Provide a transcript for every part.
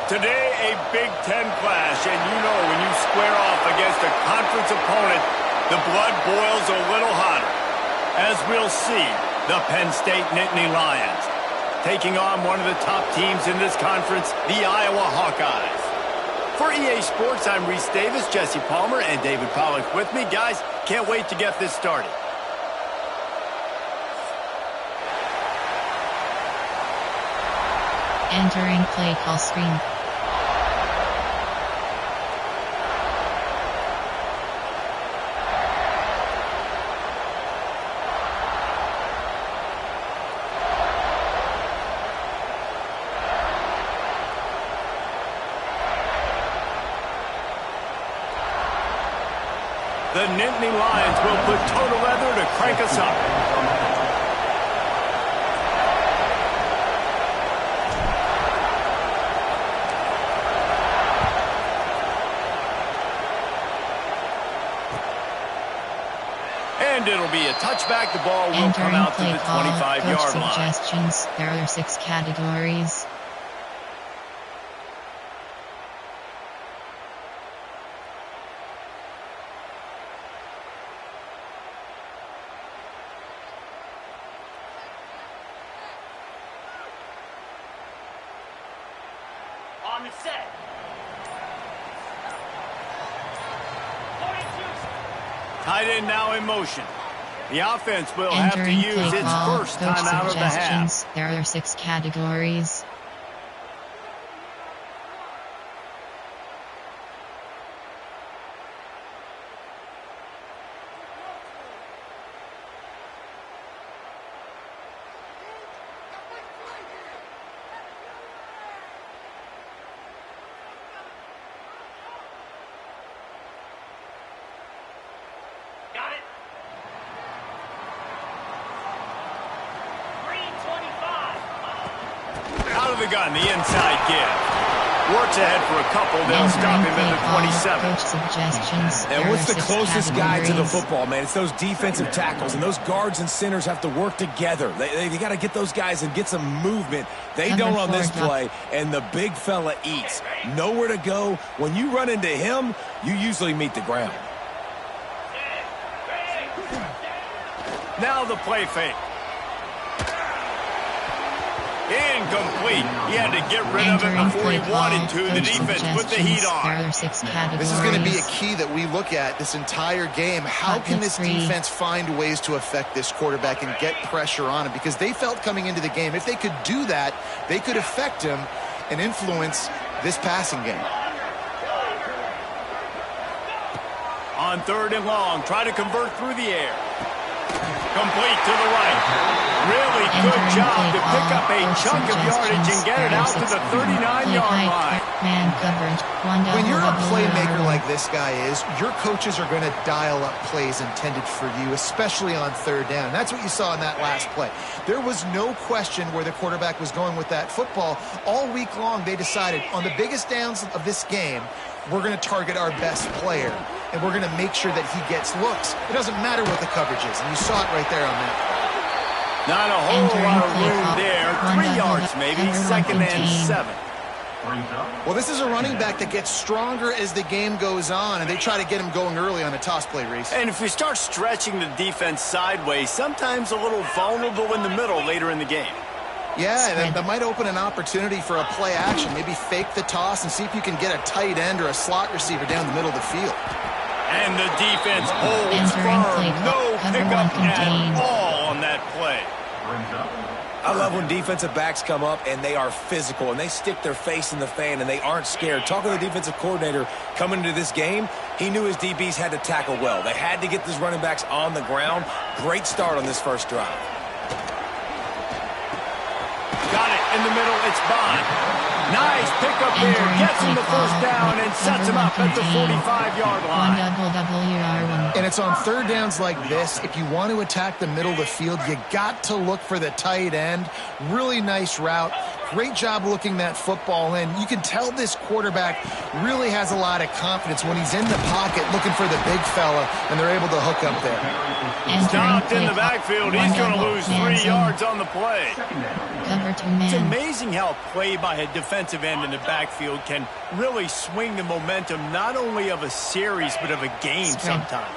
Today, a Big Ten clash, and you know when you square off against a conference opponent, the blood boils a little hotter. As we'll see, the Penn State Nittany Lions taking on one of the top teams in this conference, the Iowa Hawkeyes. For EA Sports, I'm Reese Davis, Jesse Palmer, and David Pollack with me. Guys, can't wait to get this started. Entering play call screen. The Nittany Lions will put total leather to crank us up. And it'll be a touchback. The ball will come out to the 25-yard line. Suggestions. There are 6 categories. On the set. Tight end now in motion. The offense will have to use its first time out of the half. There are 6 categories. Out of the gun, the inside give. Works ahead for a couple. They'll stop him at the 27. Coach suggestions. And what's the closest guy to the football, man? It's those defensive tackles, and those guards and centers have to work together. They got to get those guys and get some movement. They don't on this play, and the big fella eats. Nowhere to go. When you run into him, you usually meet the ground. Now the play fake. Incomplete. He had to get rid of it before he wanted to. The defense put the heat on. This is going to be a key that we look at this entire game. How can this defense find ways to affect this quarterback and get pressure on him? Because they felt coming into the game, if they could do that, they could affect him and influence this passing game. On 3rd and long, try to convert through the air. Complete to the right. Really good job to pick up a chunk of yardage and get it out to the 39-yard line. When you're a playmaker like this guy is, your coaches are going to dial up plays intended for you, especially on 3rd down. That's what you saw in that last play. There was no question where the quarterback was going with that football. All week long, they decided on the biggest downs of this game, we're going to target our best player, and we're going to make sure that he gets looks. It doesn't matter what the coverage is, and you saw it right there on that play. Not a whole lot of room there. 3 yards maybe. 2nd and 7. Well, this is a running back that gets stronger as the game goes on, and they try to get him going early on a toss play, Reese. And if you start stretching the defense sideways, sometimes a little vulnerable in the middle later in the game. Yeah, that might open an opportunity for a play action. Maybe fake the toss and see if you can get a tight end or a slot receiver down the middle of the field. And the defense holds firm. No pickup at all on that play. I love when defensive backs come up and they are physical and they stick their face in the fan and they aren't scared. Talking to the defensive coordinator coming into this game, he knew his DBs had to tackle well. They had to get these running backs on the ground. Great start on this first drive. Got it in the middle. It's Bond. Nice pickup there. Gets him the first down and sets him up at the 45-yard line. And it's on 3rd downs like this. If you want to attack the middle of the field, you got to look for the tight end. Really nice route. Great job looking that football in. You can tell this quarterback really has a lot of confidence when he's in the pocket looking for the big fella, and they're able to hook up there. Stopped in the backfield. He's going to lose 3 yards on the play. Cover 2 man. It's amazing how a play by a defensive end in the backfield can really swing the momentum not only of a series but of a game sometimes.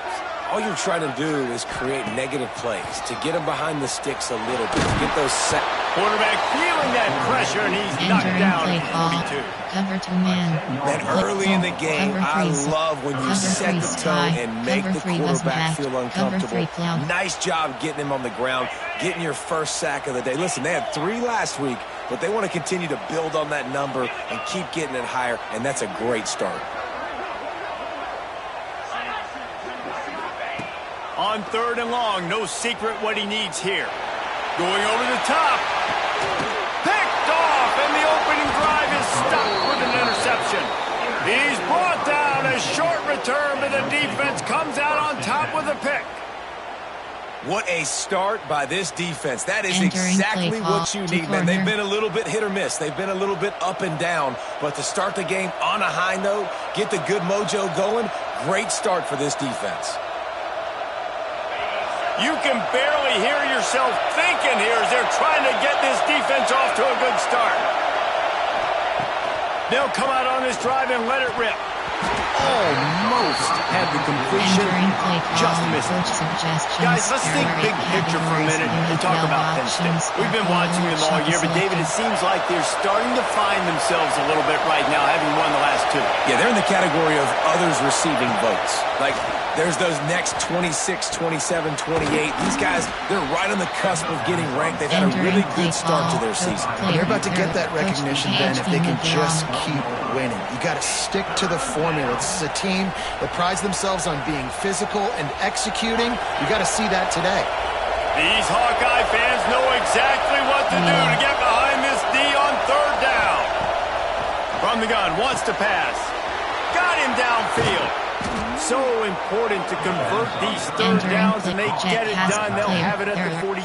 All you're trying to do is create negative plays, to get them behind the sticks a little bit, to get those set. Quarterback feeling that pressure, and he's knocked down at 42. Cover 2 man. Man, early in the game, I love when you set the tone and make the quarterback feel uncomfortable. Nice job getting him on the ground, getting your first sack of the day. Listen, they had 3 last week, but they want to continue to build on that number and keep getting it higher, and that's a great start. On 3rd and long, no secret what he needs here. Going over the top. Picked off, and the opening drive is stopped with an interception. He's brought down. A short return, but the defense comes out on top with a pick. What a start by this defense. That is exactly what you need, man. They've been a little bit hit or miss. They've been a little bit up and down. But to start the game on a high note, get the good mojo going, great start for this defense. You can barely hear yourself thinking here as they're trying to get this defense off to a good start. They'll come out on this drive and let it rip. Almost had the completion, just missed it. Guys, let's think big picture for a minute and talk about Penn State. We've been watching them all year, but David, it seems like they're starting to find themselves a little bit right now, having won the last 2. Yeah, they're in the category of others receiving votes. Like, there's those next 26, 27, 28. These guys, they're right on the cusp of getting ranked. They've had a really good start to their season. They're about to get that recognition then if they can just keep winning. You got to stick to the formula. This is a team that prides themselves on being physical and executing. You got to see that today. These Hawkeye fans know exactly what to do to get behind this D on 3rd down. From the gun, wants to pass. Got him downfield. So important to convert these 3rd downs, and they get it done. They'll have it at the 42.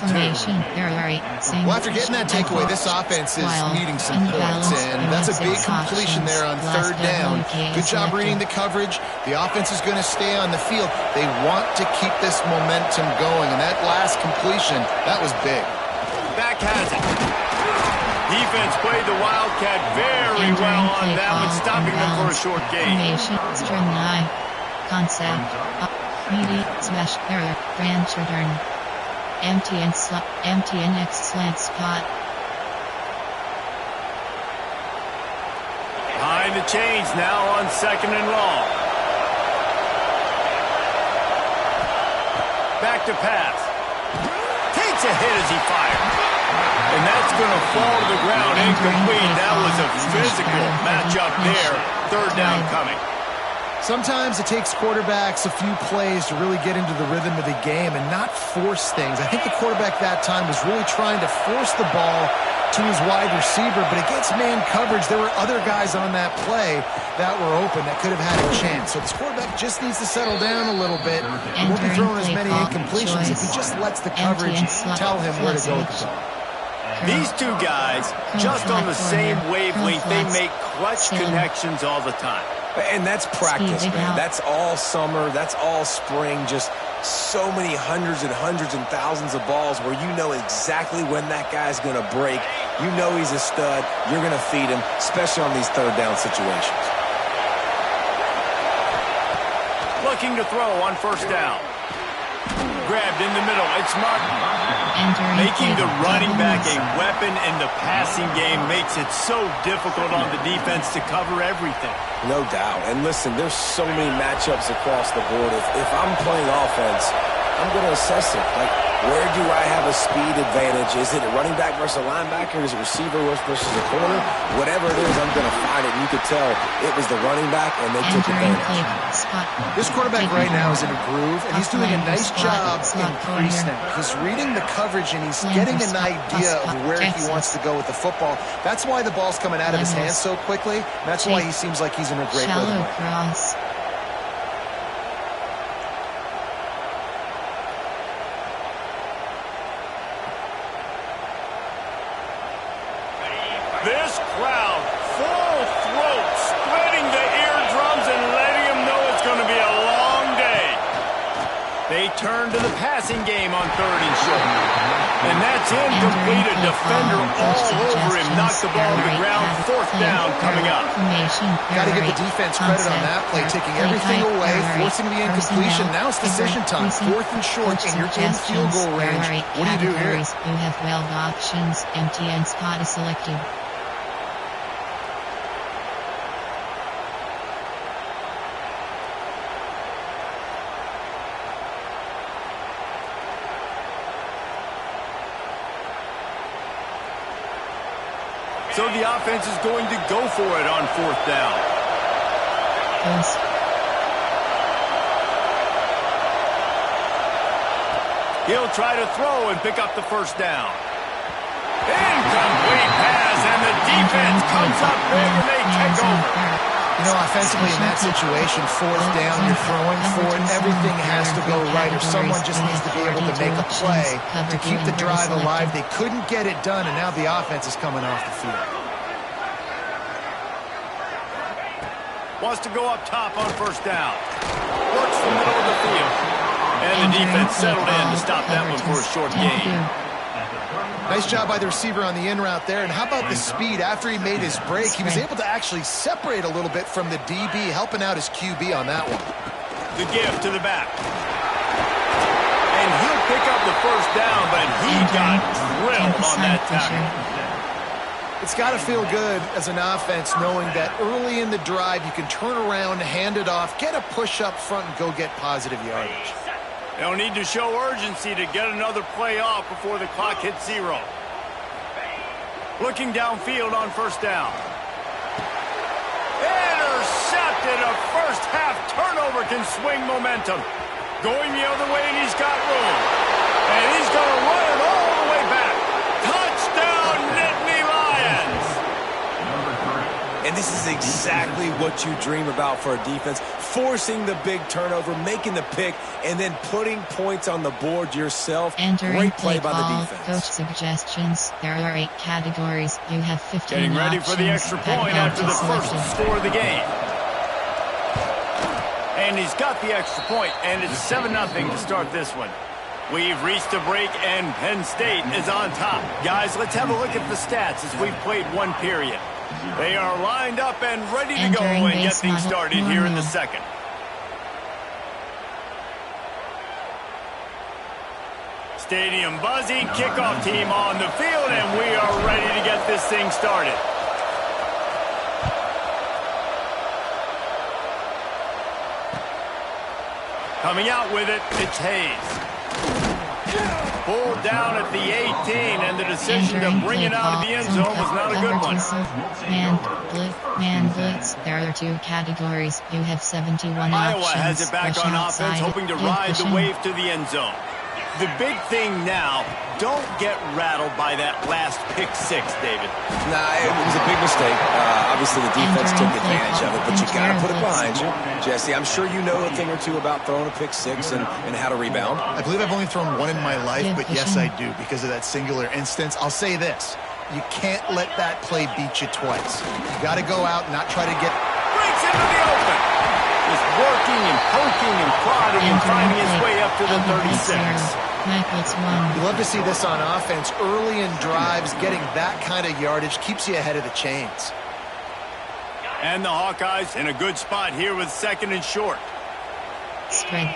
Well, after getting that takeaway, this offense is needing some points, and that's a big completion there on 3rd down. Good job reading the coverage. The offense is going to stay on the field. They want to keep this momentum going, and that last completion, that was big. Back has it. Defense played the Wildcat very well on that one, stopping them for a short gain. Concept. Media. Smash. Error. Branch return. MTN slant spot. Behind the chains now on 2nd and long. Back to pass. Takes a hit as he fires. And that's going to fall to the ground incomplete. That was a physical matchup there. 3rd down coming. Sometimes it takes quarterbacks a few plays to really get into the rhythm of the game and not force things. I think the quarterback that time was really trying to force the ball to his wide receiver, but against man coverage, there were other guys on that play that were open that could have had a chance. So this quarterback just needs to settle down a little bit. He won't be throwing as many incompletions if he just lets the coverage tell him where to go with the ball. These 2 guys, just on the same wavelength, they make clutch connections all the time. And that's practice, man. That's all summer. That's all spring. Just so many hundreds and thousands of balls where you know exactly when that guy's going to break. You know he's a stud. You're going to feed him, especially on these 3rd down situations. Looking to throw on 1st down. Grabbed in the middle. It's Martin. Making the running back a weapon in the passing game makes it so difficult on the defense to cover everything. No doubt. And listen, there's so many matchups across the board. If I'm playing offense, I'm going to assess it. Like, where do I have a speed advantage? Is it a running back versus a linebacker? Is it a receiver versus a corner? Whatever it is, I'm going to find it. And you could tell it was the running back, and they took advantage. This quarterback right now is in a groove, and he's doing a nice job in pre-snap. He's reading the coverage, and he's getting an idea of where he wants to go with the football. That's why the ball's coming out of his hands so quickly. That's why he seems like he's in a great rhythm. turn to the passing game on 3rd and short. And that's incomplete. A defender all over him. Knocked the ball to the ground. 4th down coming up. Got to give the defense credit on that play, taking everything away, forcing the incompletion. Now it's decision time. 4th and short, and you're in field goal range. What do you do here? You have 12 options. Empty and spot is selected. So the offense is going to go for it on 4th down. Yes. He'll try to throw and pick up the 1st down. Incomplete pass, and the defense comes up big and they take over. You know, offensively in that situation, 4th down, you're throwing for it. Everything has to go right, or someone just needs to be able to make a play to keep the drive alive. They couldn't get it done, and now the offense is coming off the field. Wants to go up top on 1st down. Works the middle of the field. And the defense settled in to stop that one for a short gain. Nice job by the receiver on the in route there. And how about the speed? After he made his break, he was able to actually separate a little bit from the DB, helping out his QB on that one. The gift to the back. And he'll pick up the 1st down, but he got drilled on that tackle. It's got to feel good as an offense knowing that early in the drive you can turn around, hand it off, get a push up front, and go get positive yardage. They'll need to show urgency to get another play off before the clock hits 0. Looking downfield on 1st down. Intercepted. A first-half turnover can swing momentum. Going the other way, and he's got room. And he's going to run it all the way back. Touchdown, Nittany Lions! And this is exactly what you dream about for a defense. Forcing the big turnover, making the pick, and then putting points on the board yourself. Great play by the defense. Coach suggestions. There are 8 categories. You have 15 Getting ready for the extra point after the first score of the game. And he's got the extra point, and it's 7-0 to start this one. We've reached a break, and Penn State is on top. Guys, let's have a look at the stats as we've played 1 period. They are lined up and ready to go and get things started here in the 2nd. Stadium buzzing, kickoff team on the field, and we are ready to get this thing started. Coming out with it, it's Hayes. Pulled down at the 18, and the decision to bring it out of the end zone was not a good one. Man blitz. There are 2 categories. You have 71 options. Iowa has it back on offense, hoping to ride the wave to the end zone. The big thing now, don't get rattled by that last pick 6, David. Nah, it was a big mistake. Obviously, the defense took advantage of it, but you got to put it behind you. Jesse, I'm sure you know a thing or two about throwing a pick 6 and how to rebound. I believe I've only thrown 1 in my life, but yes, I do because of that singular instance. I'll say this. You can't let that play beat you twice. You got to go out and not try to get... Breaks into the open. Just working and poking and prodding and finding his way up to the 36. You love to see this on offense. Early in drives, getting that kind of yardage keeps you ahead of the chains. And the Hawkeyes in a good spot here with 2nd and short. Spread.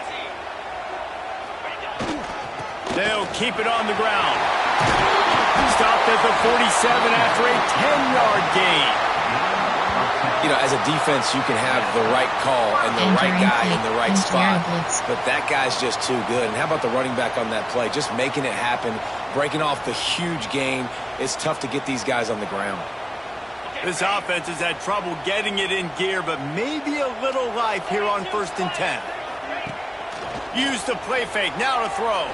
They'll keep it on the ground. Stopped at the 47 after a 10-yard gain. You know, as a defense, you can have the right call and the right guy in the right spot, but that guy's just too good. And how about the running back on that play? Just making it happen, breaking off the huge gain. It's tough to get these guys on the ground. This offense has had trouble getting it in gear, but maybe a little life here on 1st and 10. Use the play fake, now to throw.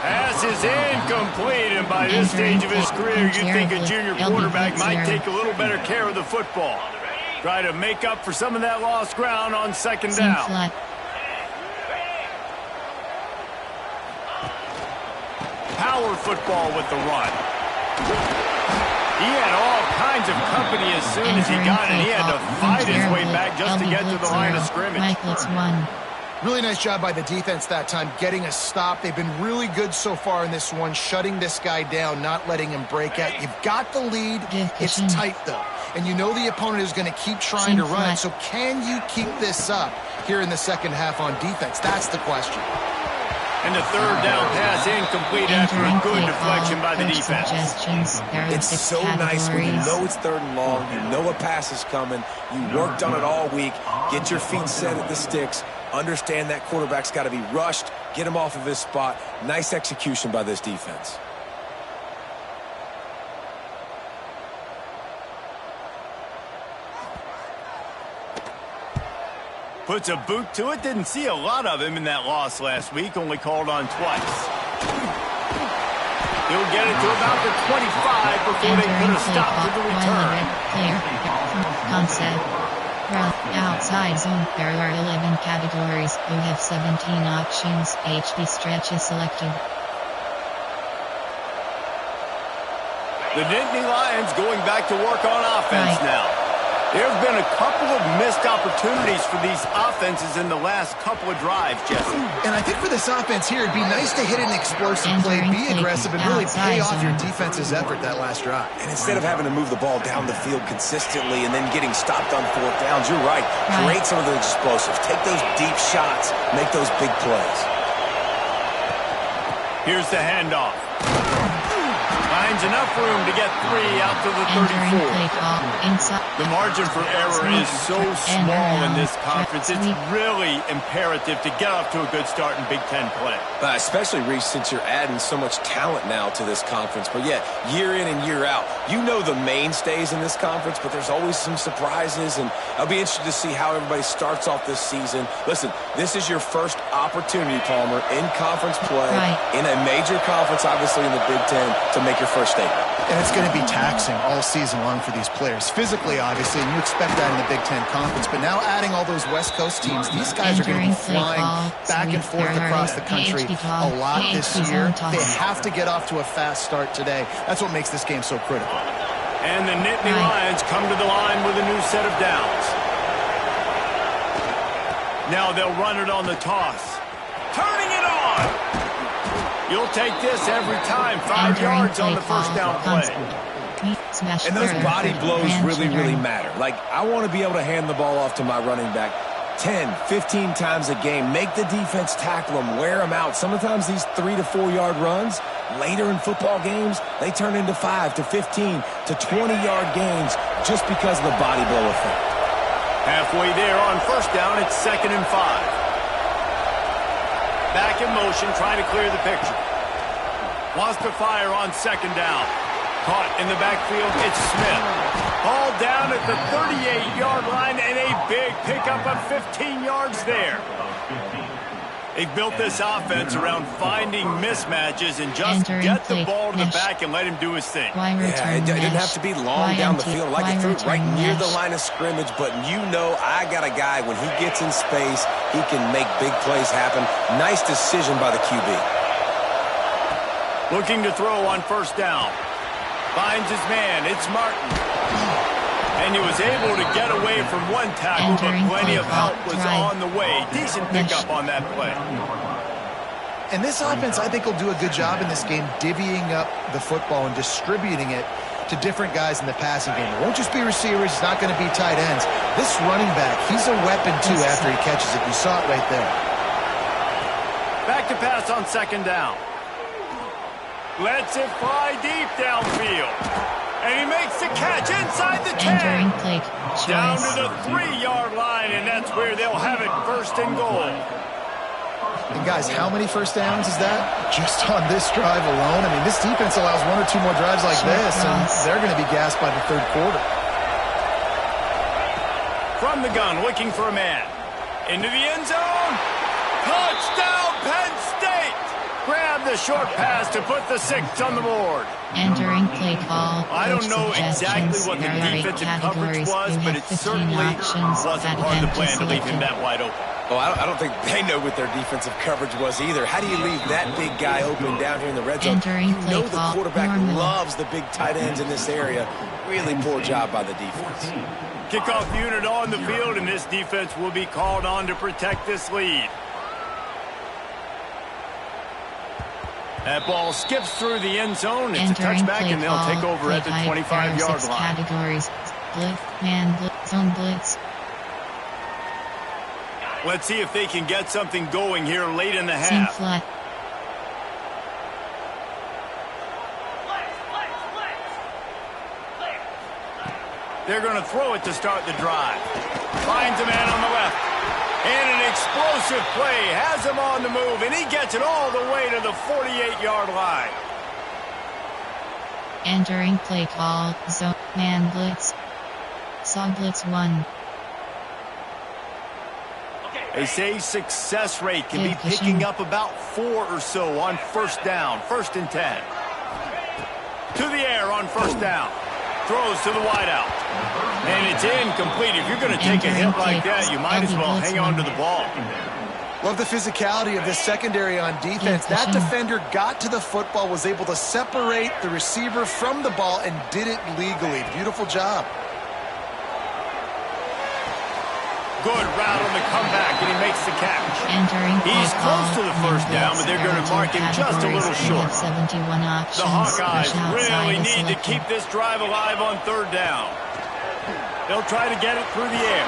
Pass is incomplete, and by this stage of his career, you'd think a junior quarterback might take a little better care of the football. Try to make up for some of that lost ground on 2nd down. Power football with the run. He had all kinds of company as soon as he got it. He had to fight his way back just to get to the line of scrimmage. Really nice job by the defense that time, getting a stop. They've been really good so far in this one, shutting this guy down, not letting him break out. You've got the lead. It's tight, though. And you know the opponent is going to keep trying to run. So can you keep this up here in the second half on defense? That's the question. And the third down pass incomplete after a good deflection by the defense. It's so nice when you know it's 3rd and long, you know a pass is coming, you worked on it all week, get your feet set at the sticks, understand that quarterback's got to be rushed, get him off of his spot. Nice execution by this defense. Puts a boot to it. Didn't see a lot of him in that loss last week. Only called on twice. He'll get it to about the 25 before they put a stop to the return. Concept. Outside zone. There are 11 categories. You have 17 options. HD stretch is selected. The Nittany Lions going back to work on offense now. There have been a couple of missed opportunities for these offenses in the last couple of drives, Jesse. And I think for this offense here, it'd be nice to hit an explosive play, be aggressive, and really pay off your defense's effort that last drive. And instead of having to move the ball down the field consistently and then getting stopped on 4th downs, you're right. Create some of those explosives. Take those deep shots. Make those big plays. Here's the handoff. Finds enough room to get 3 out to the 34. The margin for error is so small in this conference. It's really imperative to get off to a good start in Big Ten play. Especially, Reese, since you're adding so much talent now to this conference. But yeah, year in and year out, you know the mainstays in this conference, but there's always some surprises, and I'll be interested to see how everybody starts off this season. Listen, this is your first opportunity, Palmer, in conference play, in a major conference, obviously in the Big Ten, to make your first statement. And it's going to be taxing all season long for these players. Physically, obviously, and you expect that in the Big Ten Conference. But now adding all those West Coast teams, these guys are going to be flying back and forth across the country a lot this year. They have to get off to a fast start today. That's what makes this game so critical. And the Nittany Lions come to the line with a new set of downs. Now they'll run it on the toss. Turning it on! You'll take this every time. 5 yards on the first down play. And those body blows really matter. Like, I want to be able to hand the ball off to my running back 10, 15 times a game. Make the defense tackle them, wear them out. Sometimes these 3 to 4 yard runs, later in football games, they turn into 5 to 15 to 20 yard gains just because of the body blow effect. Halfway there on first down, it's 2nd and 5. Back in motion, trying to clear the picture. Wants to fire on 2nd down. Caught in the backfield, it's Smith. Ball down at the 38-yard line, and a big pickup of 15 yards there. They've built this offense around finding mismatches and just get the ball to the back and let him do his thing. Yeah, it didn't have to be long down the field. Like it threw it right near the line of scrimmage, but you know I got a guy, when he gets in space, he can make big plays happen. Nice decision by the QB. Looking to throw on first down. Finds his man. It's Martin. And he was able to get away from one tackle, but plenty of help was on the way. Decent pickup on that play. And this offense, I think, will do a good job in this game divvying up the football and distributing it to different guys in the passing game. It won't just be receivers. It's not going to be tight ends. This running back, he's a weapon, too, after he catches it. You saw it right there. Back to pass on 2nd down. Lets it fly deep downfield. And he makes the catch inside the 10. Down to the 3-yard line, and that's where they'll have it, 1st and goal. And guys, how many first downs is that? Just on this drive alone? I mean, this defense allows 1 or 2 more drives like this, and they're going to be gassed by the 3rd quarter. From the gun, looking for a man. Into the end zone. Touchdown, Penn State! Grab the short pass to put the 6 on the board. Entering play call. I don't know exactly what the defensive coverage was, but it certainly wasn't part of the plan to leave him that wide open. Oh, I don't think they know what their defensive coverage was either. How do you leave that big guy open down here in the red zone? You know the quarterback loves the big tight ends in this area. Really poor job by the defense. Kickoff unit on the field, and this defense will be called on to protect this lead. That ball skips through the end zone. It's a touchback, and they'll take over at the 25-yard line. Categories: blitz, man blitz, zone blitz. Let's see if they can get something going here late in the half. Flat. They're going to throw it to start the drive. Finds a man on the left. And an explosive play. Has him on the move, and he gets it all the way to the 48-yard line. Entering play call, zone, man blitz. Saw blitz 1. They say success rate can be picking up about 4 or so on first down, 1st and 10. To the air on first down. Throws to the wideout. And it's incomplete. If you're going to take a hit like that, you might as well hang on to the ball. Love the physicality of this secondary on defense. That defender got to the football, was able to separate the receiver from the ball, and did it legally. Beautiful job. Good route on the comeback, and he makes the catch. He's close to the first down, but they're going to mark him just a little short. The Hawkeyes really need to keep this drive alive on 3rd down. They'll try to get it through the air.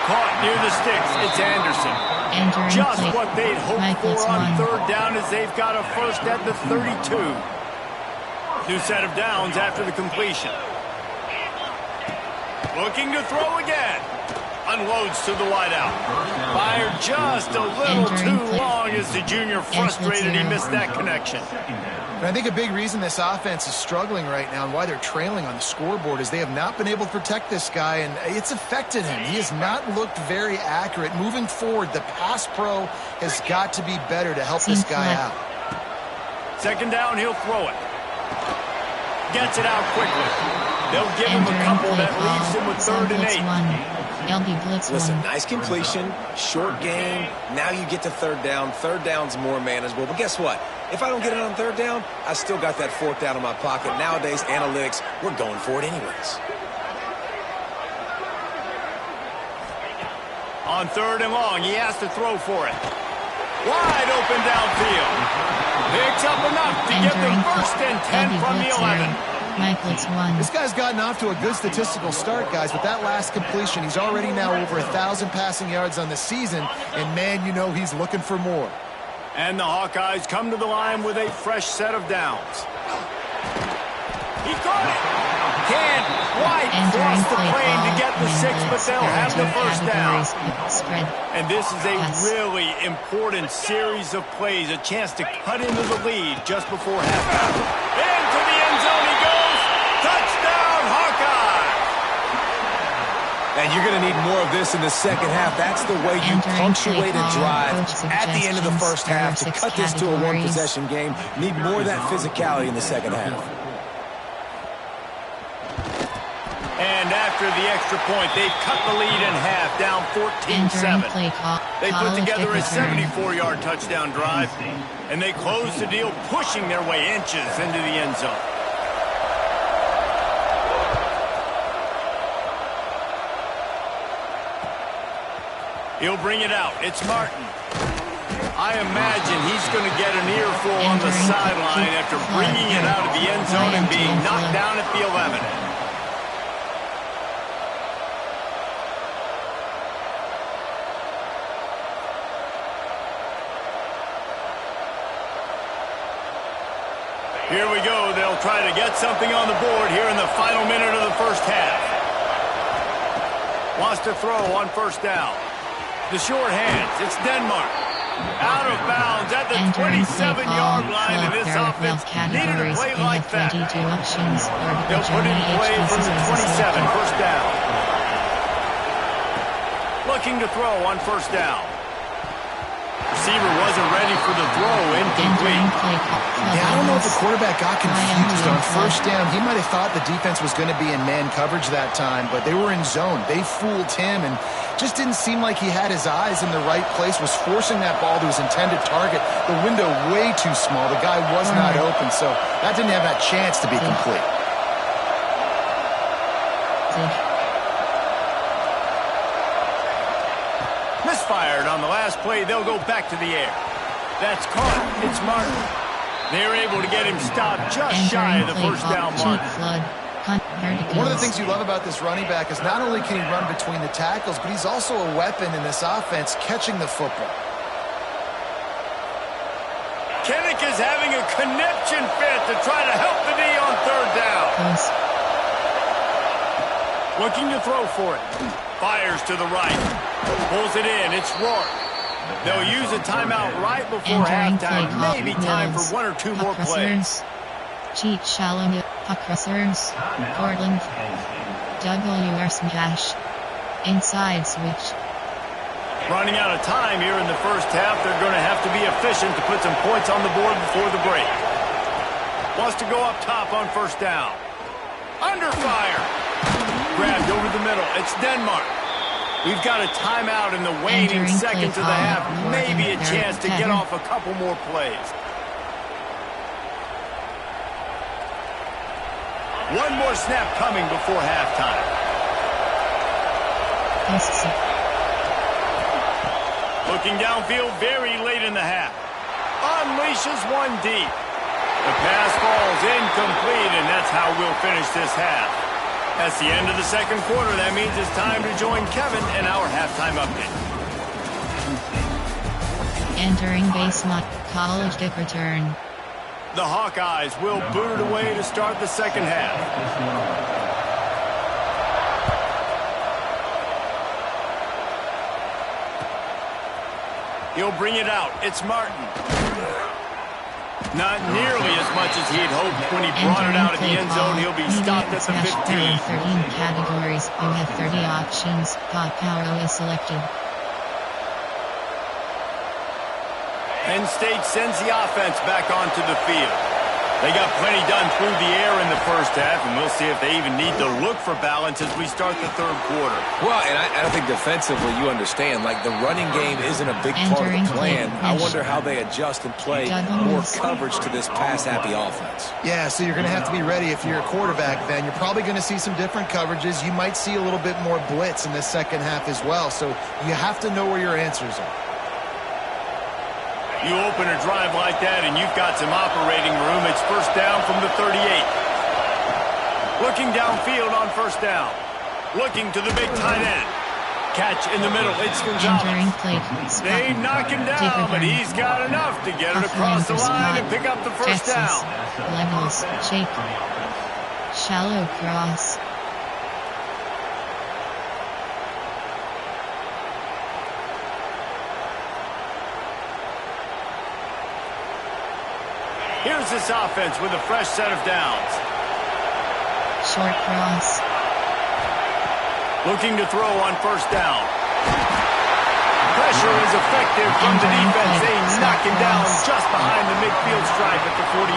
Caught near the sticks. It's Anderson. Just what they'd hoped for on 3rd down as they've got a first at the 32. New set of downs after the completion. Looking to throw again. Unloads to the wideout. Fired just a little too long as the junior frustrated. He missed that connection. And I think a big reason this offense is struggling right now and why they're trailing on the scoreboard is they have not been able to protect this guy, and it's affected him. He has not looked very accurate. Moving forward, the pass pro has got to be better to help this guy out. 2nd down, he'll throw it. Gets it out quickly. They'll give him a couple that leaves him with 3rd and 8. Listen, nice completion, short game. Now you get to 3rd down. 3rd down's more manageable. But guess what? If I don't get it on 3rd down, I still got that 4th down in my pocket. Nowadays, analytics, we're going for it anyways. On 3rd and long, he has to throw for it. Wide open downfield. Picks up enough to get the 1st and 10 from the 11. This guy's gotten off to a good statistical start, guys. With that last completion, he's already now over 1,000 passing yards on the season, and man, you know he's looking for more. And the Hawkeyes come to the line with a fresh set of downs. He caught it. Can't quite cross the plane to get the 6, but they'll have the 1st down. And this is a really important series of plays, a chance to cut into the lead just before halftime. Into the end zone he goes. Touchdown, Hawkeye! And you're going to need more of this in the 2nd half. That's the way you punctuate a drive at the end of the 1st half. To cut this to a 1-possession game, need more of that physicality in the 2nd half. And after the extra point, they've cut the lead in half, down 14-7. They put together a 74-yard touchdown drive, and they close the deal, pushing their way inches into the end zone. He'll bring it out. It's Martin. I imagine he's going to get an earful on the sideline after bringing it out of the end zone and being knocked down at the 11. Here we go. They'll try to get something on the board here in the final minute of the 1st half. Wants to throw on 1st down. The short hands. It's Denmark. Out of bounds at the 27-yard line, and this offense needed a play like that. They'll put in play from the 27, 1st down. Looking to throw on 1st down. Receiver wasn't ready for the throw, incomplete. Yeah, I don't know if the quarterback got confused on 1st down. He might have thought the defense was going to be in man coverage that time, but they were in zone. They fooled him and just didn't seem like he had his eyes in the right place, was forcing that ball to his intended target. The window way too small. The guy was not open, so that didn't have that chance to be complete. Misfired on the last play. They'll go back to the air. That's caught. It's Martin. They're able to get him stopped just shy of the first down mark. One of the things you love about this running back is not only can he run between the tackles, but he's also a weapon in this offense catching the football. Kinnick is having a conniption fit to try to help the D on third down. Looking to throw for it. Fires to the right. Pulls it in. It's Rourke. They'll use a timeout right before halftime. Maybe time for one or two more plays. Cheat shallow. Puck returns. Portland. WR smash. Inside switch. Running out of time here in the first half. They're going to have to be efficient to put some points on the board before the break. Wants to go up top on first down. Under fire. Grabbed over the middle. It's Denmark. We've got a timeout in the waning seconds of the half. Maybe a chance to get off a couple more plays. One more snap coming before halftime. Looking downfield very late in the half. Unleashes one deep. The pass falls incomplete, and that's how we'll finish this half. That's the end of the second quarter. That means it's time to join Kevin in our halftime update. Entering baseline, college kick return. The Hawkeyes will boot it away to start the second half. He'll bring it out. It's Martin. Not nearly as much as he had hoped when he brought it out of the end zone. He'll be stopped at the 15. 13 categories. You have 30 options. Pop power is selected. Penn State sends the offense back onto the field. They got plenty done through the air in the first half, and we'll see if they even need to look for balance as we start the third quarter. Well, and I think defensively you understand, like the running game isn't a big part of the plan. I wonder how they adjust and play more coverage to this pass-happy offense. Yeah, so you're going to have to be ready if you're a quarterback then. You're probably going to see some different coverages. You might see a little bit more blitz in the second half as well, so you have to know where your answers are. You open a drive like that and you've got some operating room. It's first down from the 38. Looking downfield on first down. Looking to the big tight end. Catch in the middle. It's Gonzalez. They knock him down, but he's got enough to get it across the line and pick up the first down. Levels. Shake. Shallow cross. Here's this offense with a fresh set of downs. Short cross. Looking to throw on first down. Pressure is effective from the defense. They knock him down just behind the midfield stripe at the 48.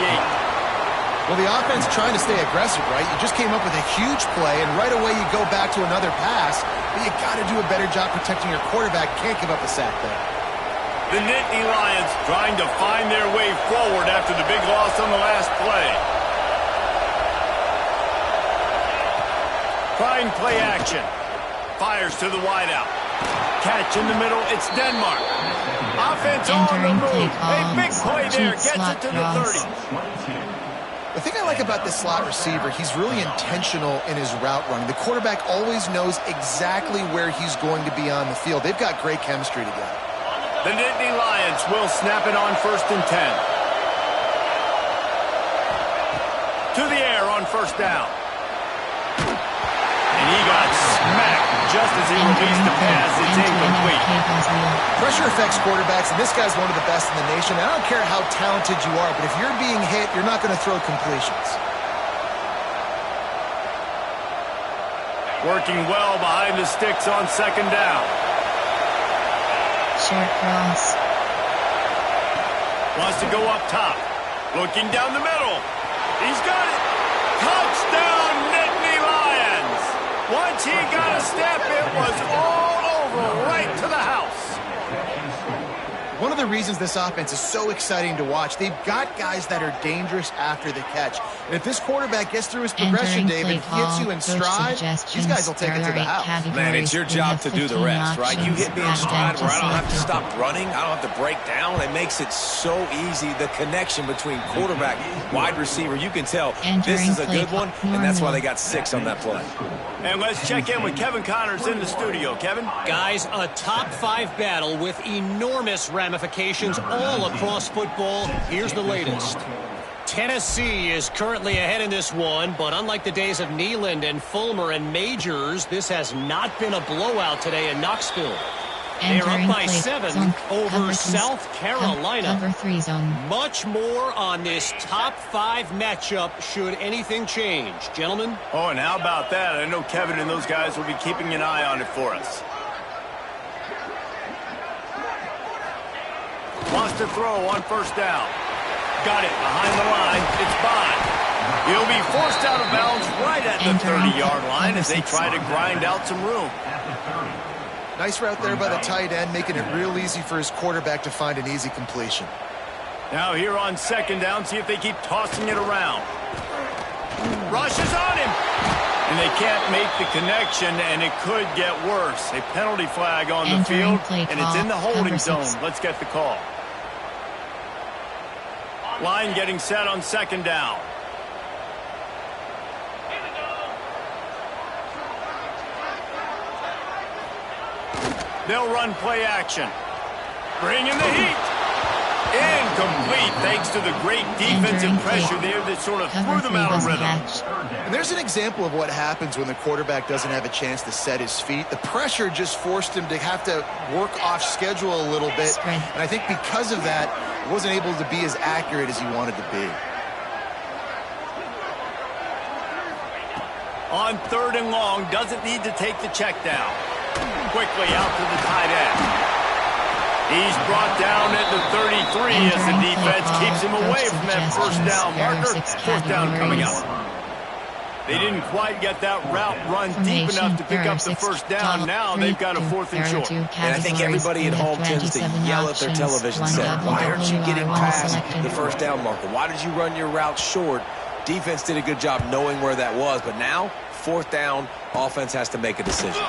Well, the offense trying to stay aggressive, right? You just came up with a huge play, and right away you go back to another pass, but you got to do a better job protecting your quarterback. Can't give up a sack there. The Nittany Lions trying to find their way forward after the big loss on the last play. Trying play action. Fires to the wideout. Catch in the middle. It's Denmark. Offense on the move. A big play there. Gets it to the 30. The thing I like about this slot receiver, he's really intentional in his route running. The quarterback always knows exactly where he's going to be on the field. They've got great chemistry together. The Nittany Lions will snap it on 1st and 10. To the air on first down. And he got smacked just as he released the pass. It's incomplete. Pressure affects quarterbacks, and this guy's one of the best in the nation. I don't care how talented you are, but if you're being hit, you're not going to throw completions. Working well behind the sticks on second down. Short cross. Wants to go up top. Looking down the middle. He's got it. Touchdown, Nittany Lions. Once he got a step, it was all over right to the house. One of the reasons this offense is so exciting to watch, they've got guys that are dangerous after the catch. And if this quarterback gets through his progression, David, he hits you in stride, these guys will take it to the house. Man, it's your job to do the rest, right? You hit me in stride where I don't have to stop running, I don't have to break down. It makes it so easy, the connection between quarterback, wide receiver. You can tell this is a good one, and that's why they got 6 on that play. And let's check in with Kevin Connors in the studio. Kevin? Guys, a top 5 battle with enormous ramifications all across football. Here's the latest. Tennessee is currently ahead in this one, but unlike the days of Neyland and Fulmer and Majors, this has not been a blowout today in Knoxville. They're up by 7 over South Carolina. Cover 3 zone. Much more on this top 5 matchup should anything change. Gentlemen? Oh, and how about that? I know Kevin and those guys will be keeping an eye on it for us. Wants to throw on first down. Got it behind the line. It's Bond. He'll be forced out of bounds right at the 30-yard line as they try to grind out some room. Nice route there by the tight end, making it real easy for his quarterback to find an easy completion. Now here on second down, see if they keep tossing it around. Rushes on him. And they can't make the connection, and it could get worse. A penalty flag on the field, and it's in the holding zone. Let's get the call. Line getting set on second down. They'll run play action. Bring in the heat. Incomplete, thanks to the great defensive pressure there that sort of threw them out of rhythm. And there's an example of what happens when the quarterback doesn't have a chance to set his feet. The pressure just forced him to have to work off schedule a little bit. And I think because of that, he wasn't able to be as accurate as he wanted to be. On 3rd and long, doesn't need to take the check down. Quickly out to the tight end. He's brought down at the 33 as the defense keeps him away from that first down marker. 4th down coming up. They didn't quite get that route run deep enough to pick up the first down. Now they've got a 4th and short. And I think everybody at home tends to yell at their television set, why aren't you getting past the first down marker? Why did you run your route short? Defense did a good job knowing where that was, but now 4th down, offense has to make a decision.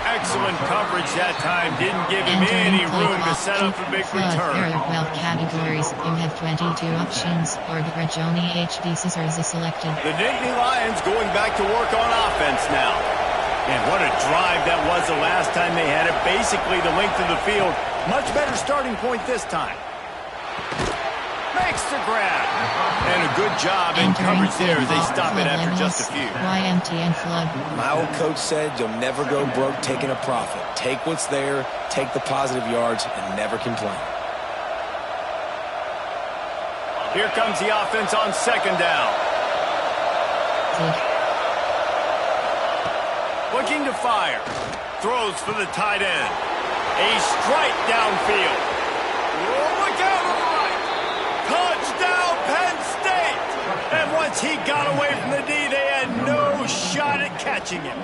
Excellent coverage that time. Didn't give him any room to set up a big return. 12 categories. You have 22 options. Or Ragioni HD scissors is selected. The Nittany Lions going back to work on offense now. And what a drive that was the last time they had it. Basically the length of the field. Much better starting point this time. Makes the grab. And a good job in coverage there as they stop it after just a few. YMT and flood. My old coach said you'll never go broke taking a profit. Take what's there, take the positive yards, and never complain. Here comes the offense on second down. Looking to fire. Throws for the tight end. A strike downfield. Oh, look out! Touchdown, Penn State! And once he got away from the D, they had no shot at catching him.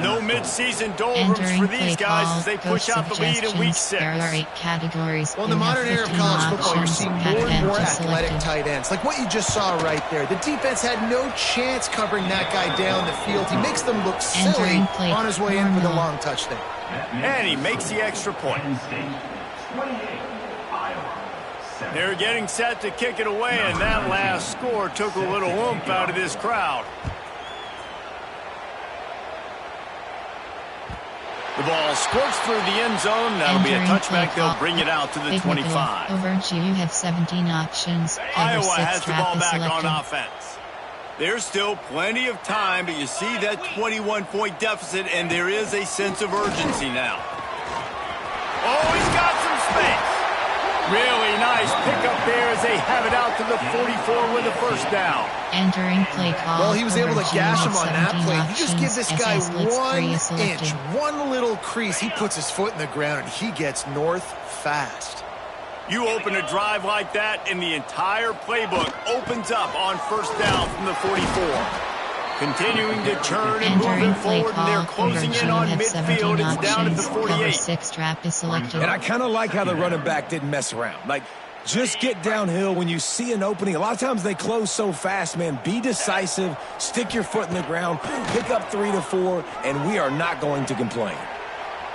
No midseason doldrums for these guys as they push out the lead in week 6. There are 8 categories. Well, in the modern era of college football, you're seeing more and more athletic tight ends. Like what you just saw right there. The defense had no chance covering that guy down the field. He makes them look silly on his way in for the long touchdown. And he makes the extra point. They're getting set to kick it away, and that last score took a little oomph out of this crowd. The ball squirts through the end zone. That'll be a touchback. They'll bring it out to the 25. Over you have 17 options. Iowa has the ball back on offense. There's still plenty of time, but you see that 21-point deficit, and there is a sense of urgency now. Oh, he's got some space. Really nice pickup there as they have it out to the 44 with a first down. Entering play call. Well, he was able to gash him on that play. You just give this guy 1 inch, one little crease. He puts his foot in the ground, and he gets north fast. You open a drive like that, and the entire playbook opens up on first down from the 44. Continuing to churn and moving forward, and they're closing in on midfield. It's down at the 48. 6 trap is selected. And I kind of like how the running back didn't mess around. Like, just get downhill when you see an opening. A lot of times they close so fast, man. Be decisive, stick your foot in the ground, pick up 3 to 4, and we are not going to complain.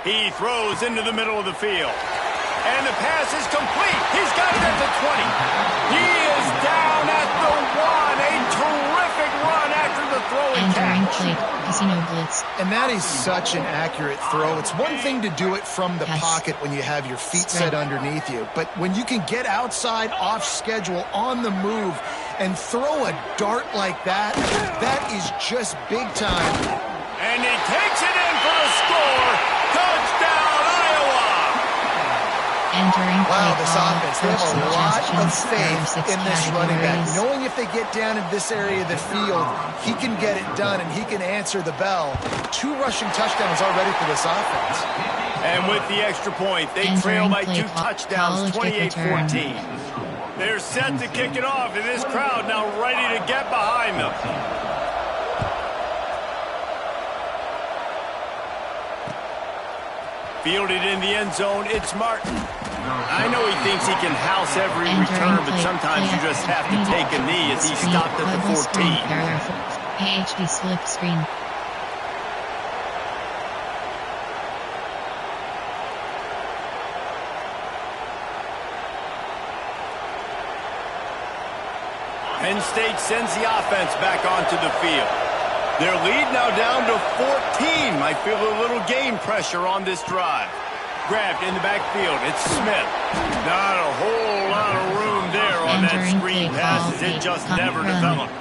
He throws into the middle of the field. And the pass is complete. He's got it at the 20. He is down at the 1. A terrific run after the throw and Entering catch. plate, Casino Blitz. And that is such an accurate throw. It's one thing to do it from the Yes. pocket when you have your feet set underneath you, but when you can get outside, off schedule, on the move, and throw a dart like that, that is just big time. And he takes it in for the score. Touchdown, Iowa. Entering Wow, play this call, offense, they coach have a lot of suggestions, faith 6 in this running back. categories. Knowing if they get down in this area of the field, he can get it done and he can answer the bell. 2 rushing touchdowns already for this offense. And with the extra point, they trail by 2 touchdowns, 28-14. They're set to kick it off, and this crowd now ready to get behind them. Fielded in the end zone, it's Martin. I know he thinks he can house every return, but sometimes you just have to take a knee as he stopped at the 14. AHD slip screen. Penn State sends the offense back onto the field. Their lead now down to 14. Might feel a little game pressure on this drive. Grabbed in the backfield. It's Smith. Not a whole lot of room there on that screen pass as it just never developed.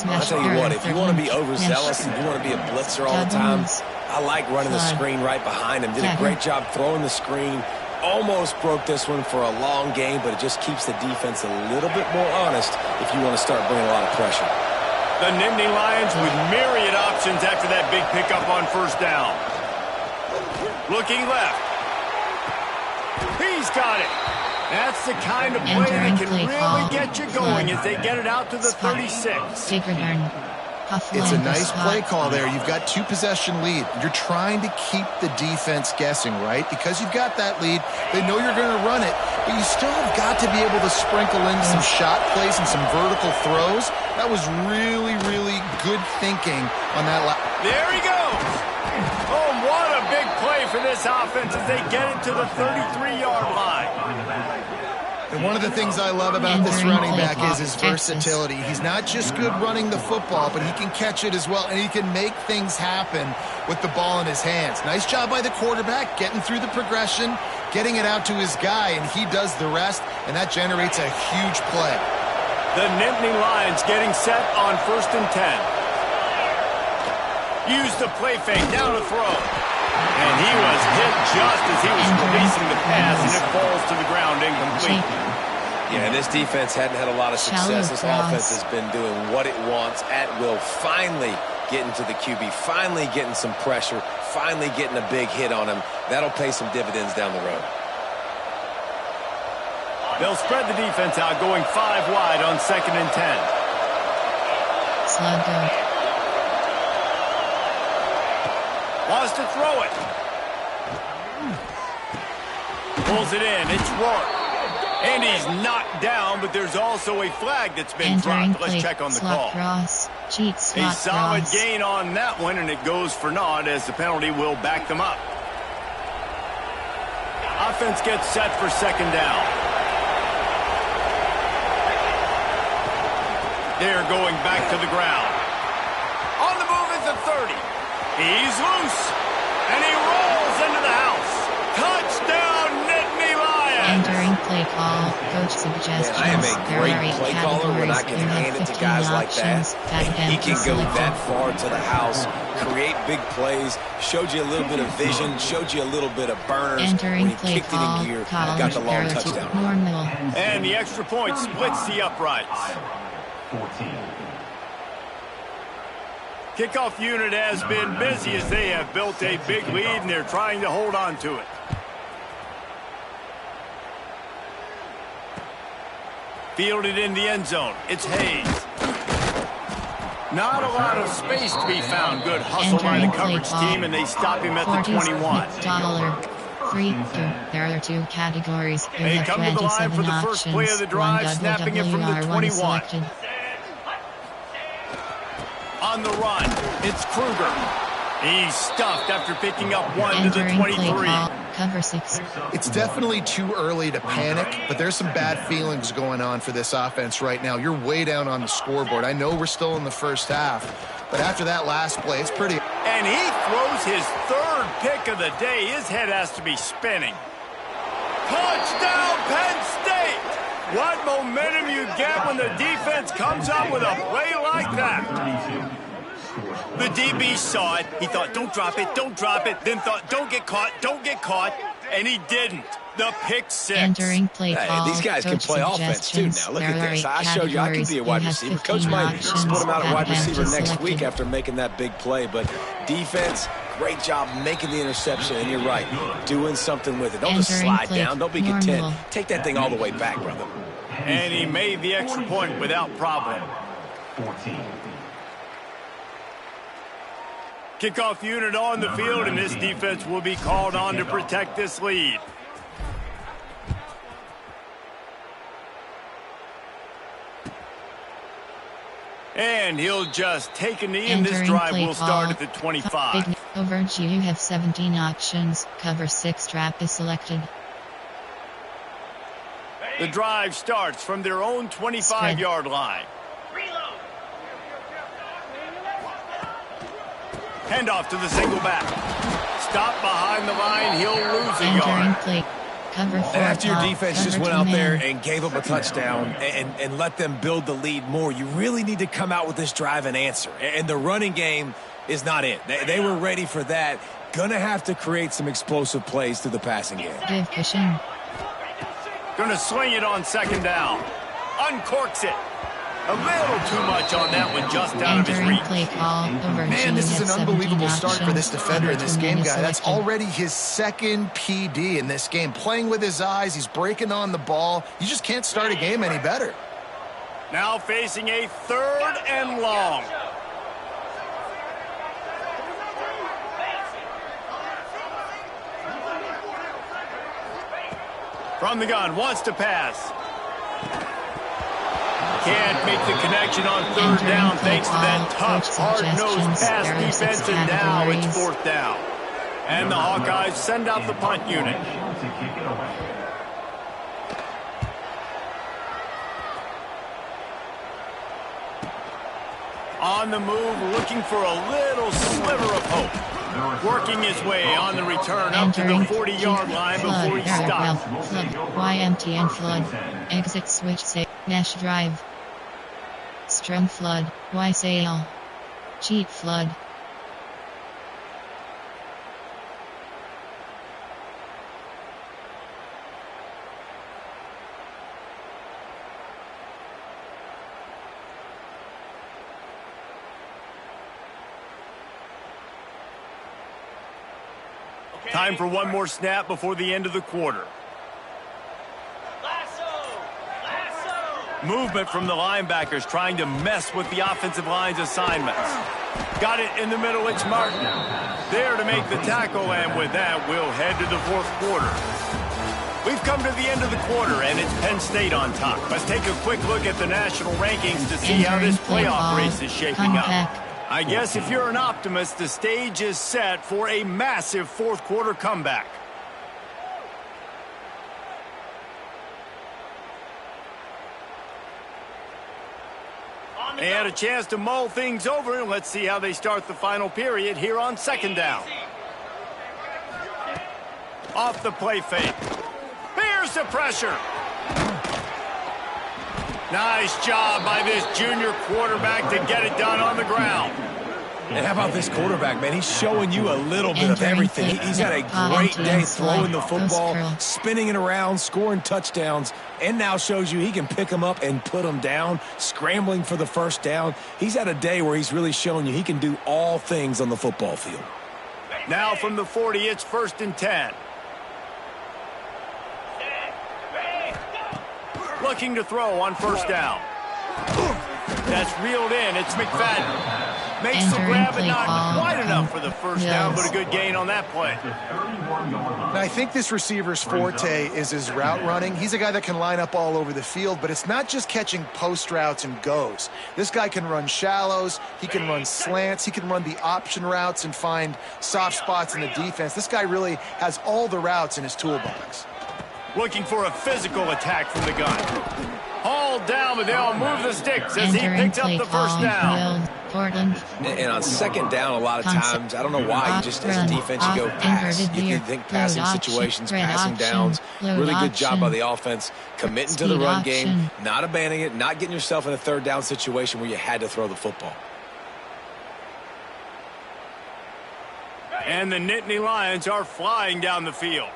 I'll tell you what, if you want to be overzealous and you want to be a blitzer all the time, I like running the screen right behind him. Did a great job throwing the screen. Almost broke this one for a long game, but it just keeps the defense a little bit more honest if you want to start bringing a lot of pressure. The Nittany Lions with myriad options after that big pickup on first down. Looking left. He's got it. That's the kind of play that can really get you going as they get it out to the 36. It's a nice play call there. You've got 2-possession lead. You're trying to keep the defense guessing, right? Because you've got that lead. They know you're going to run it, but you still have got to be able to sprinkle in some shot plays and some vertical throws. That was really, really good thinking on that. There he goes. Oh, what a big play for this offense as they get it to the 33-yard line. And one of the things I love about this running back is his versatility. He's not just good running the football, but he can catch it as well, and he can make things happen with the ball in his hands. Nice job by the quarterback, getting through the progression, getting it out to his guy, and he does the rest, and that generates a huge play. The Nittany Lions getting set on 1st and 10. Use the play fake, down to throw. And he was hit just as he was releasing the pass, and it falls to the ground incomplete. Yeah, this defense hadn't had a lot of success. This offense has been doing what it wants at will. Finally getting to the QB, finally getting some pressure, finally getting a big hit on him. That'll pay some dividends down the road. They'll spread the defense out, going 5 wide on 2nd and 10. Slug dunk. Wants to throw it. Pulls it in. It's Rourke. And he's knocked down, but there's also a flag that's been dropped. Let's check on the call. Cross. Cheat slot a solid cross. gain on that one, and it goes for naught as the penalty will back them up. Offense gets set for 2nd down. They're going back to the ground. On the move is the 30. He's loose, and he rolls into the house. Touchdown, Nittany Lions! Entering play call, coach suggestions. Man, I am a great play caller when I can hand it to guys like that. And he can go that far to the house, create big plays, showed you a little bit of vision, showed you a little bit of burners. Entering when he play kicked it in gear, got the long touchdown. Normal. And the extra point splits the uprights. 14. Kickoff unit has been busy as they have built a big lead, and they're trying to hold on to it. Fielded in the end zone. It's Hayes. Not a lot of space to be found. Good hustle by the coverage team, and they stop him at the 21. There are two categories. They come to the line for the first play of the drive, snapping it from the 21. On the run, it's Kruger. He's stuffed after picking up one to the 23. Cover 6. It's definitely too early to panic, but there's some bad feelings going on for this offense right now. You're way down on the scoreboard. I know we're still in the first half, but after that last play, it's pretty... And he throws his third pick of the day. His head has to be spinning. Touchdown, Penn State! What momentum you get when the defense comes up with a play like that. The DB saw it. He thought, don't drop it, don't drop it. Then thought, don't get caught, and he didn't. The pick six. Entering play call. These guys can play offense too now. Look at this. I showed you I can be a wide receiver. Coach might split him out at wide receiver next week after making that big play. But defense, great job making the interception. And you're right, doing something with it. Don't just slide down. Don't be content. Take that thing all the way back, brother. And he made the extra point without problem. 14. Kickoff unit on the field, and this defense will be called on to protect this lead. And he'll just take a knee, and this drive will start at the 25. Over you have 17 options. Cover 6 trap is selected. The drive starts from their own 25-yard line. Handoff to the single back. Stop behind the line. He'll lose a yard. Play. Cover 4. After your defense just went out there and gave up a touchdown and let them build the lead more, you really need to come out with this drive and answer. And the running game is not it. They were ready for that. Gonna have to create some explosive plays through the passing game. Give pushing. Gonna swing it on second down. Uncorks it. A little too much on that one, just out of his reach. Man, this is an unbelievable start for this defender in this game, guy. That's already his second PD in this game. Playing with his eyes, he's breaking on the ball. You just can't start a game any better. Now facing a 3rd and long. From the gun, wants to pass. Can't make the connection on 3rd down thanks to that tough, hard-nosed pass defense, and now it's 4th down. And the Hawkeyes send out the punt unit. On the move, looking for a little sliver of hope. Working his way on the return up to the 40-yard line before he stops. Flood, YMT and flood. Exit switch say, Nash drive. Strum flood, Y sail. Cheat flood. Time for one more snap before the end of the quarter. Movement from the linebackers trying to mess with the offensive line's assignments. Got it in the middle, it's Martin. There to make the tackle, and with that, we'll head to the 4th quarter. We've come to the end of the quarter, and it's Penn State on top. Let's take a quick look at the national rankings to see how this playoff race is shaping up. I guess if you're an optimist, the stage is set for a massive 4th quarter comeback. They had a chance to mull things over. Let's see how they start the final period here on 2nd down. Off the play fake. Here's the pressure. Nice job by this junior quarterback to get it done on the ground. And how about this quarterback, man? He's showing you a little bit of everything. He's had a great day throwing the football, spinning it around, scoring touchdowns, and now shows you he can pick them up and put them down, scrambling for the first down. He's had a day where he's really showing you he can do all things on the football field. Now from the 40, it's 1st and 10. Looking to throw on 1st down. That's reeled in. It's McFadden. Makes the grab, but not quite enough for the first down, but a good gain on that play. Now, I think this receiver's forte is his route running. He's a guy that can line up all over the field, but it's not just catching post routes and goes. This guy can run shallows, he can run slants, he can run the option routes and find soft spots in the defense. This guy really has all the routes in his toolbox. Looking for a physical attack from the gun. Hauled down, but they'll move the sticks as he picks up the first down. And on second down, a lot of times, I don't know why, you just, as a defense, you go pass. You can think passing situations, passing downs. Really good job by the offense, committing to the run game, not abandoning it, not getting yourself in a third down situation where you had to throw the football. And the Nittany Lions are flying down the field.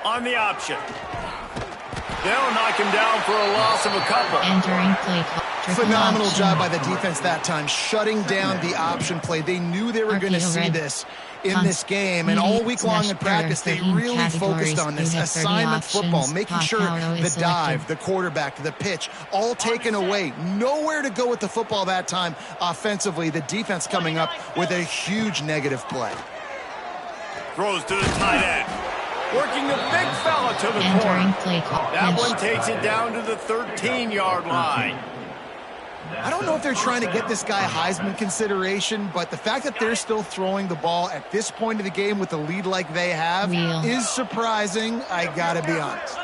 On the option. They'll knock him down for a loss of a couple. Entering play. Phenomenal job by the defense that time, shutting down the option play. They knew they were going to see this in this game, and all week long in practice, they really focused on this assignment football, making sure the dive, the quarterback, the pitch, all taken away. Nowhere to go with the football that time offensively. The defense coming up with a huge negative play. Throws to the tight end. Working the big fella to the corner. That one takes it down to the 13-yard line. I don't know if they're trying to get this guy Heisman consideration, but the fact that they're still throwing the ball at this point of the game with a lead like they have is surprising, I gotta be honest.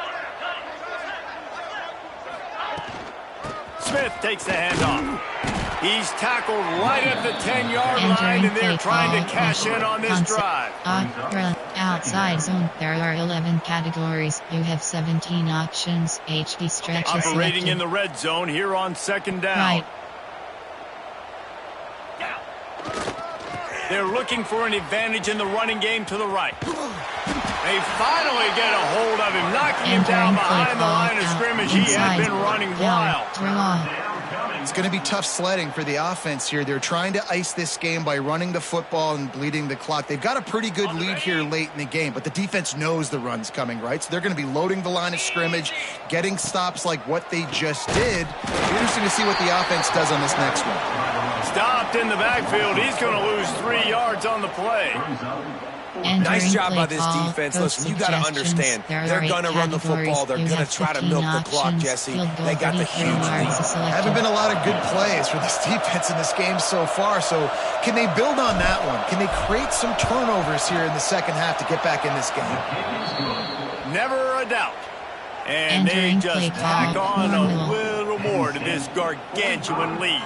Smith takes the handoff. He's tackled right at the 10-yard line, and they're trying to cash in on this drive. Outside zone. There are 11 categories. You have 17 options. HB stretch is operating selected. in the red zone here on second down. Right. They're looking for an advantage in the running game to the right. They finally get a hold of him, knocking him down behind the line of scrimmage. He had been running wild. It's going to be tough sledding for the offense here. They're trying to ice this game by running the football and bleeding the clock. They've got a pretty good lead here late in the game, but the defense knows the run's coming, right? So they're going to be loading the line of scrimmage, getting stops like what they just did. Interesting to see what the offense does on this next one. Stopped in the backfield. He's going to lose 3 yards on the play. Nice job by this defense. Listen, you got to understand, they're going to run the football. They're going to try to milk the clock, Jesse. They got the huge lead. Haven't been a lot of good plays for this defense in this game so far, so can they build on that one? Can they create some turnovers here in the second half to get back in this game? Never a doubt. And they just tack on a little more to this gargantuan lead.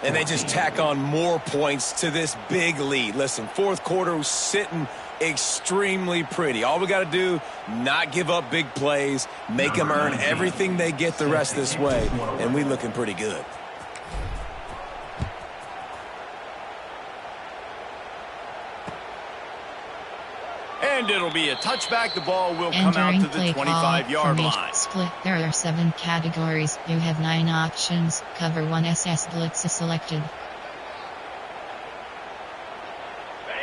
And they just tack on more points to this big lead. Listen, fourth quarter was sitting extremely pretty. All we got to do, not give up big plays, make them earn everything they get the rest this way, and we looking pretty good. And it'll be a touchback. The ball will come out to the 25-yard line. Split. There are 7 categories. You have 9 options. Cover 1 SS blitz is selected.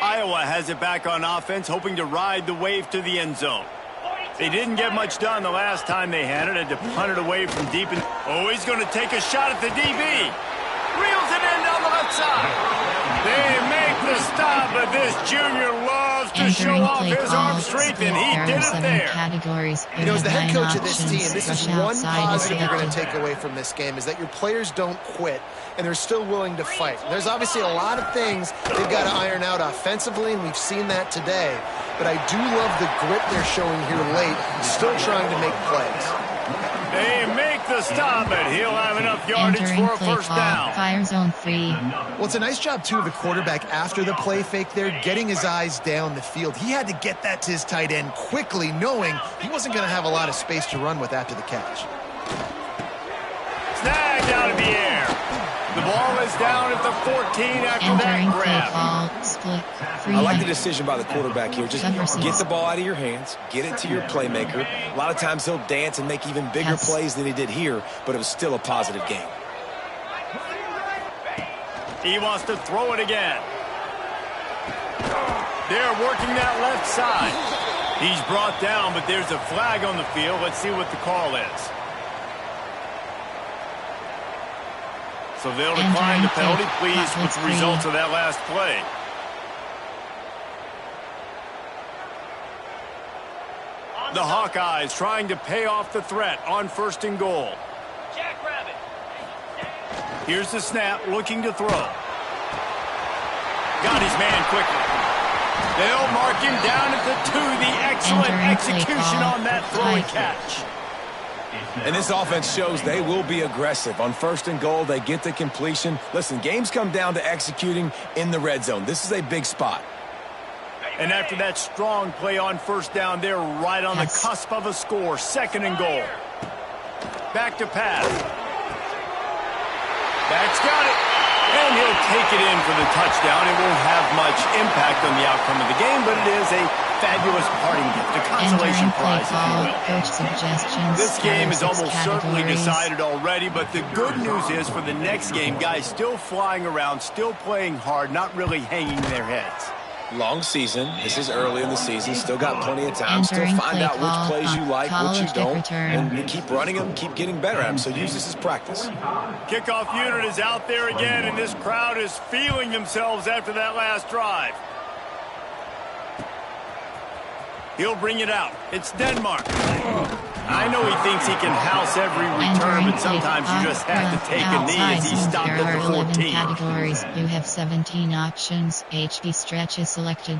Iowa has it back on offense, hoping to ride the wave to the end zone. They didn't get much done the last time they had it. Had to punt it away from deep. Oh, he's going to take a shot at the DB. Reels it in down the left side. They make the stop, but this junior loves to show off his arm strength, and he did it there. You know, as the head coach of this team, this is one positive you're going to take away from this game, is that your players don't quit, and they're still willing to fight. There's obviously a lot of things they've got to iron out offensively, and we've seen that today. But I do love the grit they're showing here late, still trying to make plays. They make the stop, but he'll have enough yardage for a first down. Fire zone 3. Well, it's a nice job, too, of the quarterback after the play fake there, getting his eyes down the field. He had to get that to his tight end quickly, knowing he wasn't going to have a lot of space to run with after the catch. Snagged out of the air. The ball is down at the 14 after that grab. Split. I like the decision by the quarterback here. Just get the ball out of your hands, get it to your playmaker. A lot of times he'll dance and make even bigger plays than he did here, but it was still a positive game. He wants to throw it again. They're working that left side. He's brought down, but there's a flag on the field. Let's see what the call is. So they'll decline the penalty, pleased with the results of that last play. The Hawkeyes trying to pay off the threat on 1st and goal. Here's the snap, looking to throw. Got his man quickly. They'll mark him down at the 2. The excellent execution on that throw and catch. And this offense shows they will be aggressive. On 1st and goal, they get the completion. Listen, games come down to executing in the red zone. This is a big spot. And after that strong play on 1st down, they're right on the cusp of a score. 2nd and goal. Back to pass. That's got it. And he'll take it in for the touchdown. It won't have much impact on the outcome of the game, but it is a fabulous parting gift, a consolation prize, if you will. Coach suggestions. This game is almost certainly decided already, but the good news is for the next game, guys still flying around, still playing hard, not really hanging their heads. Long season. This is early in the season. Still got plenty of time. Still find out which plays you like, which you don't. And you keep running them, keep getting better at them. So use this as practice. Kickoff unit is out there again, and this crowd is feeling themselves after that last drive. He'll bring it out. It's Denmark. I know he thinks he can house every return, but sometimes you just have to take a knee as he stopped at the 14. Categories. You have 17 options. HD stretch is selected.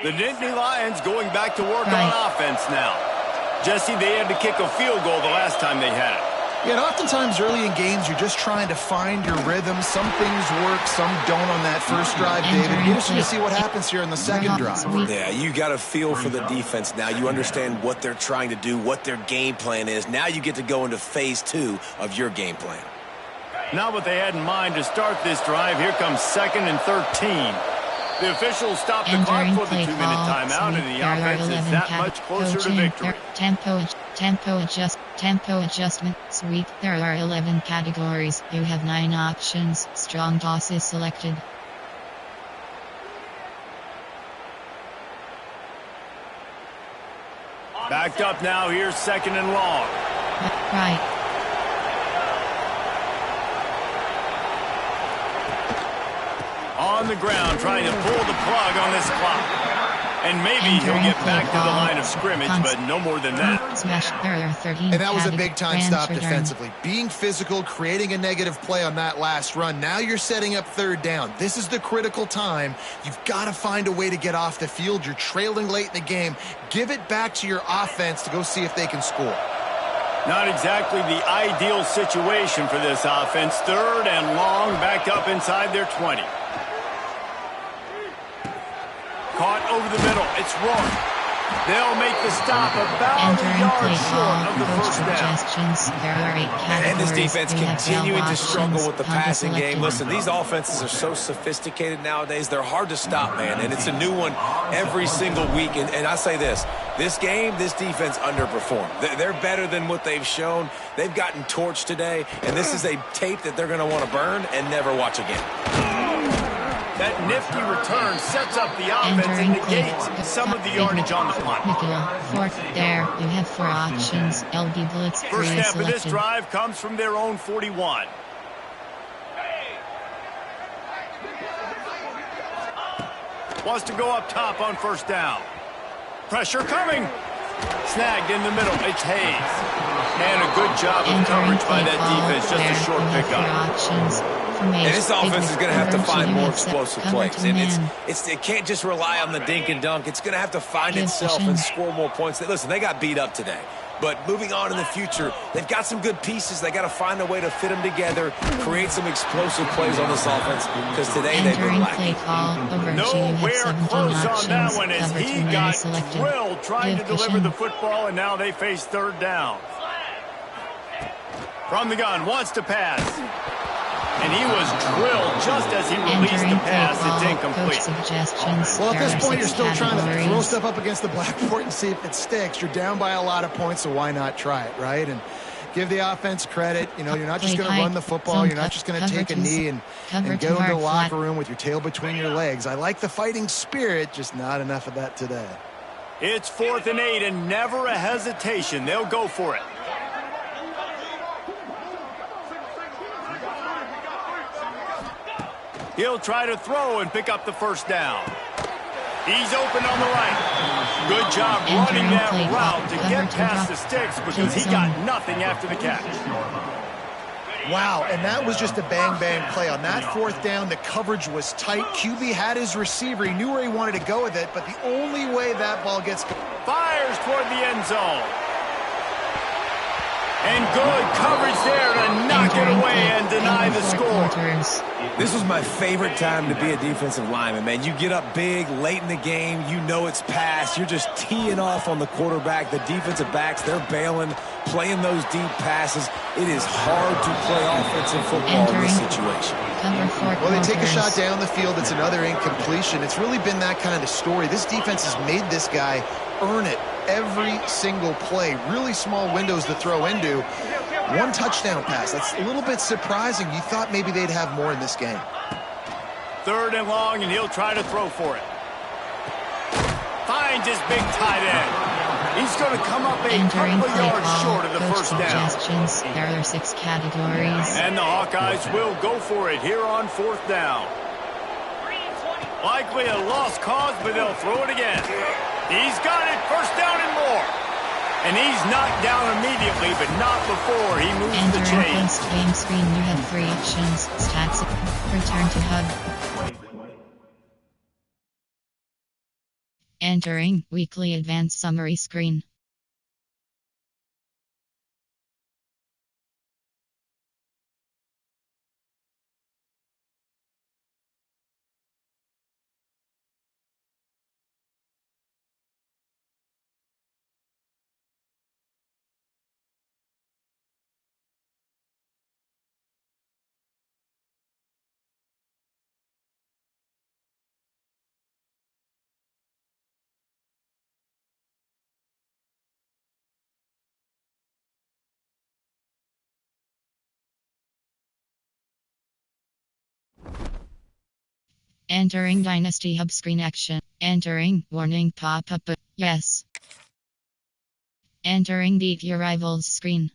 The Nittany Lions going back to work on offense now. Jesse, they had to kick a field goal the last time they had it. Yeah, and oftentimes early in games, you're just trying to find your rhythm. Some things work, some don't on that first drive, David. Be interesting to see what happens here in the second drive. Yeah, you got a feel for the defense now. You understand what they're trying to do, what their game plan is. Now you get to go into phase 2 of your game plan. Not what they had in mind to start this drive. Here comes 2nd and 13. The officials stopped the clock for the 2-minute timeout, and the offense is that much closer to victory. Tempo adjustment, sweep. There are 11 categories. You have 9 options. Strong toss is selected. Backed up now. Here's 2nd and long. Right. On the ground, trying to pull the plug on this clock. And maybe he'll get back to the line of scrimmage, but no more than that. And that was a big-time stop defensively. Being physical, creating a negative play on that last run. Now you're setting up 3rd down. This is the critical time. You've got to find a way to get off the field. You're trailing late in the game. Give it back to your offense to go see if they can score. Not exactly the ideal situation for this offense. 3rd and long, backed up inside their 20. Caught over the middle. It's Rourke. They'll make the stop about a yard short of the 1st down. And this defense continuing to struggle with the passing game. Listen, these offenses are so sophisticated nowadays. They're hard to stop, man. And it's a new one every single week. And I say this game, this defense underperformed. They're better than what they've shown. They've gotten torched today. And this is a tape that they're going to want to burn and never watch again. That nifty return sets up the offense and negates some of the yardage on the punt. There, you have 4 options. LB Blitz 3 First is snap of this selected. drive comes from their own 41. Wants to go up top on 1st down. Pressure coming. Snagged in the middle. It's Hayes. And a good job of coverage by that defense. Just a short pickup. And this offense is going to have to find more explosive plays. And it can't just rely on the dink and dunk. It's going to have to find itself and score more points. Listen, they got beat up today. But moving on in the future, they've got some good pieces. They got to find a way to fit them together, create some explosive plays on this offense, because today they've been lacking. Nowhere close on that one as he got drilled trying to deliver the football, and now they face 3rd down. From the gun, wants to pass. And he was drilled just as he released the pass. It's incomplete. Well, at this point, you're still trying to throw stuff up against the blackboard and see if it sticks. You're down by a lot of points, so why not try it, right? And give the offense credit. You know, you're not just going to run the football. You're not just going to take a knee and go into the locker room with your tail between your legs. I like the fighting spirit, just not enough of that today. It's 4th and 8 and never a hesitation. They'll go for it. He'll try to throw and pick up the first down. He's open on the right. Good job running that route to get past the sticks because he got nothing after the catch. Wow, and that was just a bang-bang play. On that fourth down, the coverage was tight. QB had his receiver. He knew where he wanted to go with it, but the only way that ball gets... Fires toward the end zone. And good coverage there to knock it away and deny the score. This was my favorite time to be a defensive lineman, man. You get up big, late in the game, you know it's past. You're just teeing off on the quarterback. The defensive backs, they're bailing, playing those deep passes. It is hard to play offensive football in this situation. Well, they take a shot down the field. It's another incompletion. It's really been that kind of story. This defense has made this guy earn it every single play. Really small windows to throw into. One touchdown pass. That's a little bit surprising. You thought maybe they'd have more in this game. 3rd and long, and he'll try to throw for it. Finds his big tight end. He's going to come up a couple of yards short of the first down. There are 6 categories. And the Hawkeyes will go for it here on 4th down. Likely a lost cause, but they'll throw it again. He's got it, 1st down and more. And he's knocked down immediately, but not before he moves the chains. Game screen, you have 3 options. Stats, return to hub. Entering weekly advanced summary screen. Entering Dynasty Hub screen action. Entering warning pop-up. Yes. Entering beat your rivals screen.